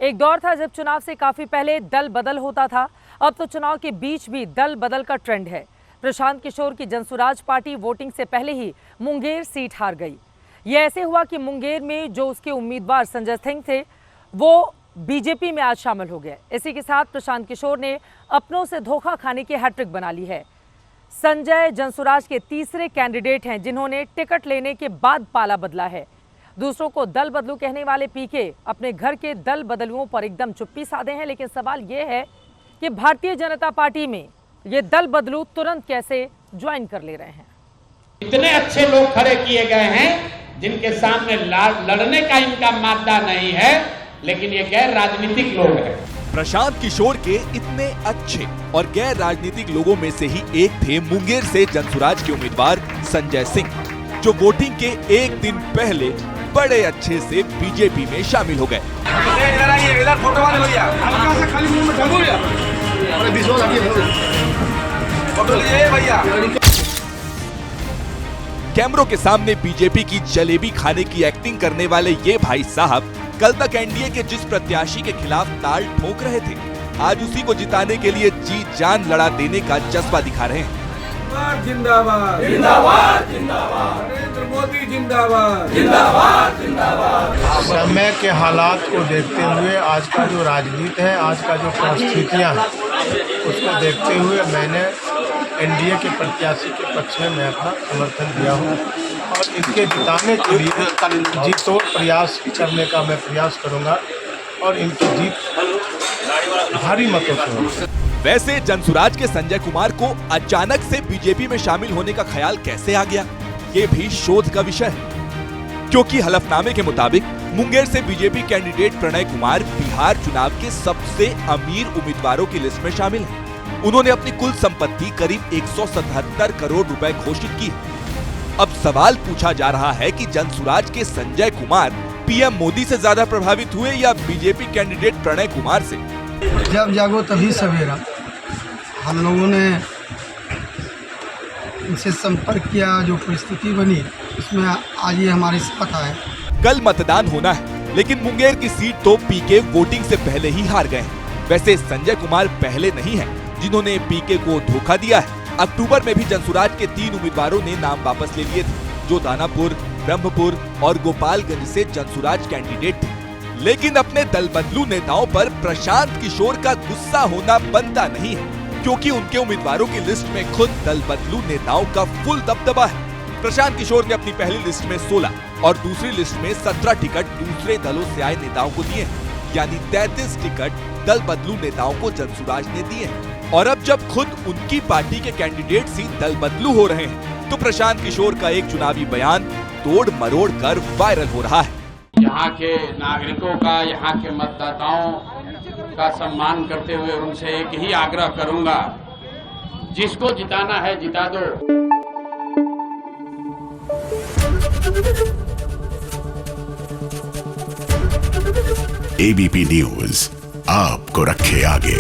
एक दौर था जब चुनाव से काफी पहले दल बदल होता था। अब तो चुनाव के बीच भी दल बदल का ट्रेंड है। प्रशांत किशोर की जनसुराज पार्टी वोटिंग से पहले ही मुंगेर सीट हार गई। ये ऐसे हुआ कि मुंगेर में जो उसके उम्मीदवार संजय सिंह थे वो बीजेपी में आज शामिल हो गए। इसी के साथ प्रशांत किशोर ने अपनों से धोखा खाने की हैट्रिक बना ली है। संजय जनसुराज के तीसरे कैंडिडेट हैं जिन्होंने टिकट लेने के बाद पाला बदला है। दूसरों को दल बदलू कहने वाले पीके अपने घर के दल बदलुओं पर एकदम चुप्पी साधे हैं। लेकिन सवाल ये है कि भारतीय जनता पार्टी में ये दल बदलू तुरंत कैसे ज्वाइन कर ले रहे हैं। इतने अच्छे लोग खड़े किए गए हैं जिनके सामने लड़ने का इनका मादा नहीं है, लेकिन ये गैर राजनीतिक लोग हैं। प्रशांत किशोर के इतने अच्छे और गैर राजनीतिक लोगों में से ही एक थे मुंगेर से जनसुराज के उम्मीदवार संजय सिंह, जो वोटिंग के एक दिन पहले बड़े अच्छे से बीजेपी में शामिल हो गए। कैमरों के सामने बीजेपी की जलेबी खाने की एक्टिंग करने वाले ये भाई साहब कल तक एनडीए के जिस प्रत्याशी के खिलाफ ताल ठोक रहे थे, आज उसी को जिताने के लिए जी जान लड़ा देने का जज्बा दिखा रहे हैं। जिंदाबाद जिंदाबाद जिंदाबाद नरेंद्र मोदी जिंदाबाद जिंदाबाद जिंदाबाद। समय के हालात को देखते हुए, आज का जो राजनीति है, आज का जो परिस्थितियां हैं, उसको देखते हुए मैंने एनडीए के प्रत्याशी के पक्ष में मैं अपना समर्थन दिया हूं और इनके जिताने के लिए जी तोड़ प्रयास करने का मैं प्रयास करूंगा और इनकी जीत भारी मतों से होगी। वैसे जनसुराज के संजय कुमार को अचानक से बीजेपी में शामिल होने का ख्याल कैसे आ गया, ये भी शोध का विषय है। क्योंकि हलफनामे के मुताबिक मुंगेर से बीजेपी कैंडिडेट प्रणय कुमार बिहार चुनाव के सबसे अमीर उम्मीदवारों की लिस्ट में शामिल हैं। उन्होंने अपनी कुल संपत्ति करीब 177 करोड़ रुपए घोषित की है। अब सवाल पूछा जा रहा है कि जनसुराज के संजय कुमार पीएम मोदी से ज्यादा प्रभावित हुए या बीजेपी कैंडिडेट प्रणय कुमार से? जब जागो तभी सवेरा। हम लोगों ने इनसे संपर्क किया, जो परिस्थिति बनी उसमें आज ये हमारे साथ आए। कल मतदान होना है, लेकिन मुंगेर की सीट तो पीके वोटिंग से पहले ही हार गए हैं। वैसे संजय कुमार पहले नहीं है जिन्होंने पीके को धोखा दिया है। अक्टूबर में भी जनसुराज के 3 उम्मीदवारों ने नाम वापस ले लिए थे, जो दानापुर, ब्रह्मपुर और गोपालगंज से जनसुराज कैंडिडेट थे। लेकिन अपने दल बदलू नेताओं पर प्रशांत किशोर का गुस्सा होना बनता नहीं है, क्योंकि उनके उम्मीदवारों की लिस्ट में खुद दल बदलू नेताओं का फुल दबदबा है। प्रशांत किशोर ने अपनी पहली लिस्ट में 16 और दूसरी लिस्ट में 17 टिकट दूसरे दलों से आए नेताओं को दिए हैं, यानी 33 टिकट दल बदलू नेताओं को जनसुराज ने दिए हैं। और अब जब खुद उनकी पार्टी के कैंडिडेट ही दल बदलू हो रहे हैं, तो प्रशांत किशोर का एक चुनावी बयान तोड़ मरोड़ कर वायरल हो रहा है। यहाँ के नागरिकों का, यहाँ के मतदाताओं का सम्मान करते हुए उनसे एक ही आग्रह करूंगा, जिसको जिताना है जिता दो। एबीपी न्यूज आपको रखे आगे।